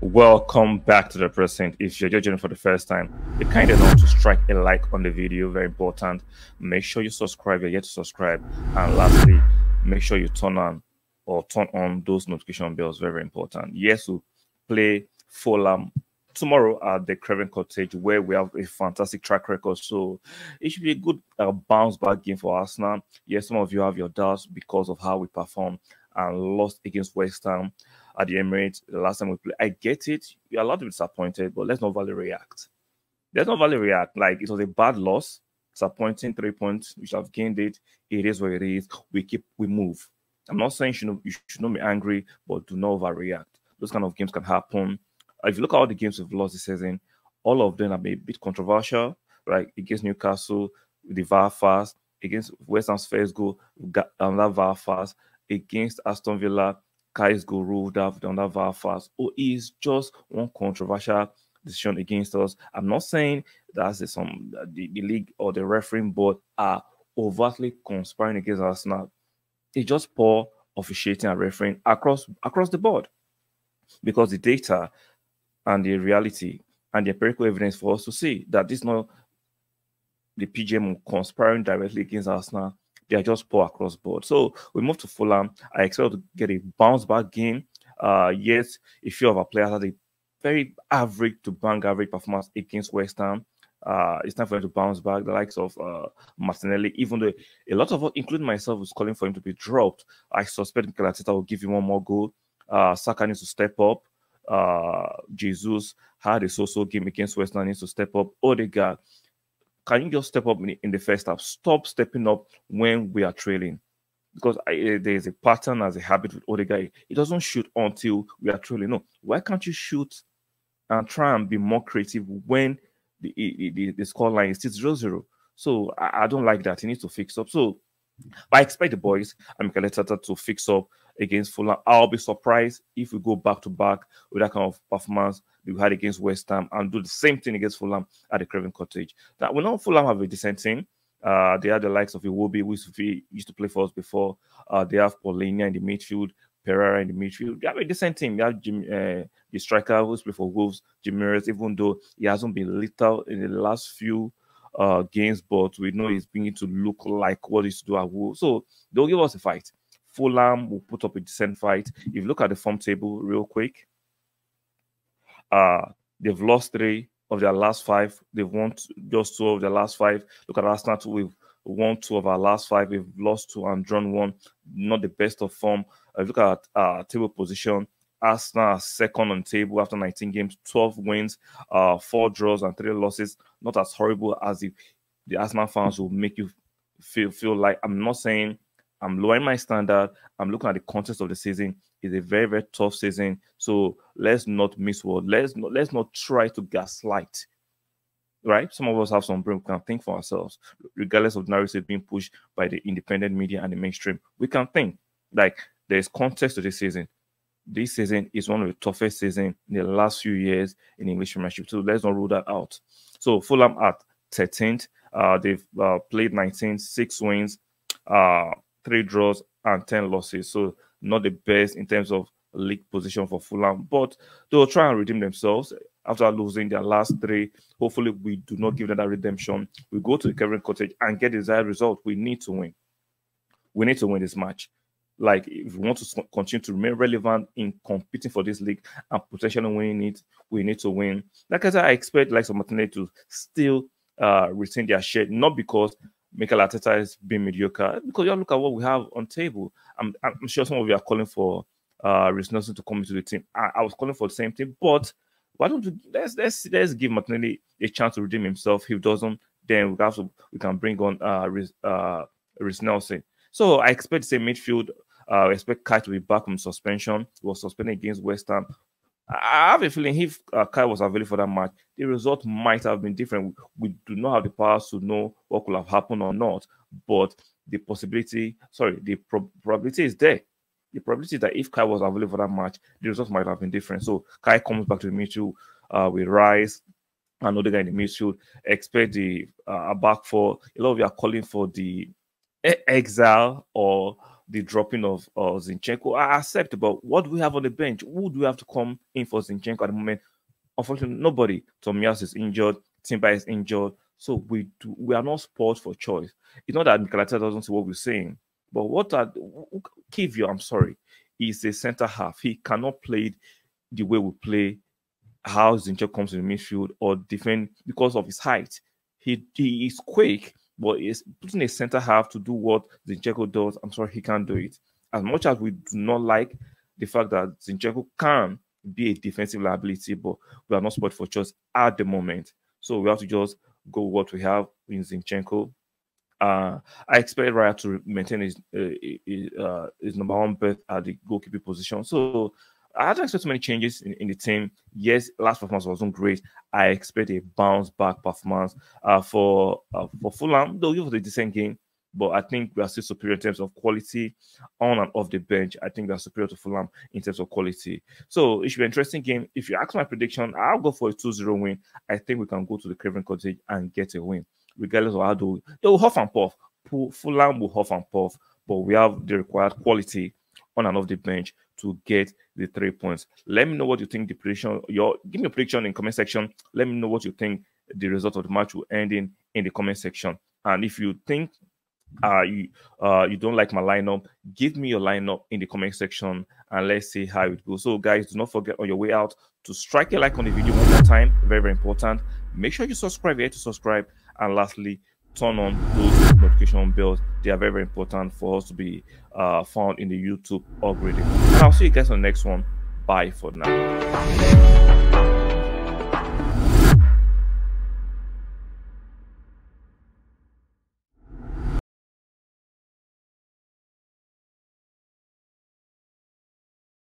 Welcome back to the present. If you're joining for the first time, be kind enough to strike a like on the video, very important. Make sure you subscribe, you're yet to subscribe. And lastly, make sure you turn on those notification bells, very important. Yes, we'll play Fulham tomorrow at the Craven Cottage, where we have a fantastic track record. So it should be a good bounce back game for Arsenal. Yes, some of you have your doubts because of how we performed and lost against West Ham at the Emirates the last time we played. I get it. You're allowed to be disappointed, but let's not value react. Let's not value react. Like, it was a bad loss, disappointing 3 points. We should have gained it. It is what it is. We move. I'm not saying you should not be angry, but do not overreact. Those kind of games can happen. If you look at all the games we've lost this season, all of them have been a bit controversial, right? Against Newcastle, with the VAR fast, against West Ham's first goal, we got another VAR fast, against Aston Villa, Kai's goal ruled out on that VAR fast. Or is just one controversial decision against us. I'm not saying that's the league or the refereeing board are overtly conspiring against Arsenal. It's just poor officiating and refereeing across the board, because the data and the reality and the empirical evidence for us to see that this is not the PGM conspiring directly against Arsenal. They are just poor across board. So we move to Fulham. I expect to get a bounce back game. Yes, a few of our players had a very average to bang average performance against West Ham. It's time for him to bounce back. The likes of Martinelli, even though a lot of us, including myself, was calling for him to be dropped. I suspect Mikel Arteta will give him one more goal. Saka needs to step up. Jesus had a so-so game against West Ham, needs to step up. Odegaard, can you just step up in the first half? Stop stepping up when we are trailing. Because there's a pattern as a habit with Odegaard. He doesn't shoot until we are trailing. No, why can't you shoot and try and be more creative when the scoreline is still 0-0? So I don't like that. He needs to fix up. So I expect the boys and Mikel Arteta to fix up against Fulham. I'll be surprised if we go back to back with that kind of performance we had against West Ham and do the same thing against Fulham at the Craven Cottage. Now, we know Fulham have a decent team. They have the likes of Iwobi, who used to play for us before. They have Paulinho in the midfield, Pereira in the midfield. They have a decent team. They have the striker who's played for Wolves, Jim Mears, even though he hasn't been lethal in the last few games, but we know he's beginning to look like what he used to do at Wolves. So they'll give us a fight. Fulham will put up a decent fight. If you look at the form table real quick, they've lost 3 of their last 5. They've won just 2 of their last 5. Look at Arsenal, we've won 2 of our last 5. We've lost 2 and drawn 1. Not the best of form. Look at table position. Arsenal are second on table after 19 games, 12 wins, 4 draws and 3 losses. Not as horrible as if the Arsenal fans will make you feel like. I'm not saying I'm lowering my standard. I'm looking at the context of the season. It's a very, very tough season. So let's not miss word. Let's not try to gaslight. Right? Some of us have some brain. We can think for ourselves, regardless of the narrative being pushed by the independent media and the mainstream. We can think. Like, there's context to this season. This season is one of the toughest seasons in the last few years in English Premiership. So let's not rule that out. So Fulham at 13th. They've played 19, 6 wins, 3 draws and 10 losses. So not the best in terms of league position for Fulham, but they'll try and redeem themselves after losing their last 3. Hopefully, we do not give them that redemption. We go to the Craven Cottage and get the desired result. We need to win. We need to win this match. Like, if we want to continue to remain relevant in competing for this league and potentially winning it, we need to win. Like I said, I expect like some Martinelli to still retain their share, not because Mikel Arteta is being mediocre, because you look at what we have on table. I'm sure some of you are calling for Reece Nelson to come into the team. I was calling for the same thing, but why don't let's give Martinelli a chance to redeem himself. If he doesn't, then we can bring on Reece Nelson. So I expect the same midfield. I expect Kai to be back from suspension. He was suspended against West Ham. I have a feeling if Kai was available for that match, the result might have been different. We do not have the powers to know what could have happened or not, but the probability is there. The probability is that if Kai was available for that match, the result might have been different. So Kai comes back to the midfield with Rice and Odegaard in the midfield. Expect the back four. A lot of you are calling for the exile or the dropping of Zinchenko. I accept, but what do we have on the bench? Who do we have to come in for Zinchenko at the moment? Unfortunately, nobody. Tomias is injured. Timber is injured. So we are not spoiled for choice. It's not that Mikel Arteta doesn't see what we're saying, but Kivio, I'm sorry, is a center half. He cannot play the way we play, how Zinchenko comes in the midfield or defend because of his height. He is quick, but is putting a center half to do what Zinchenko does. I'm sorry, he can't do it. As much as we do not like the fact that Zinchenko can be a defensive liability, but we are not spoiled for choice at the moment. So we have to just go with what we have in Zinchenko. I expect Raya to maintain his number one berth at the goalkeeping position. So I don't expect too many changes in the team. Yes, last performance wasn't great. I expect a bounce back performance for Fulham. They'll give us a decent game, but I think we are still superior in terms of quality on and off the bench. I think we are superior to Fulham in terms of quality. So it should be an interesting game. If you ask my prediction, I'll go for a 2-0 win. I think we can go to the Craven Cottage and get a win, regardless of how they will huff and puff. Fulham will huff and puff, but we have the required quality on and off the bench to get the 3 points. Let me know what you think the prediction. Give me a prediction in the comment section. Let me know what you think the result of the match will end in the comment section. And if you think you don't like my lineup, give me your lineup in the comment section and let's see how it goes. So guys, do not forget on your way out to strike a like on the video one more time. Very, very important. Make sure you subscribe here to subscribe, and lastly, turn on those notification bells. They are very, very important for us to be found in the YouTube algorithm. And I'll see you guys on the next one. Bye for now.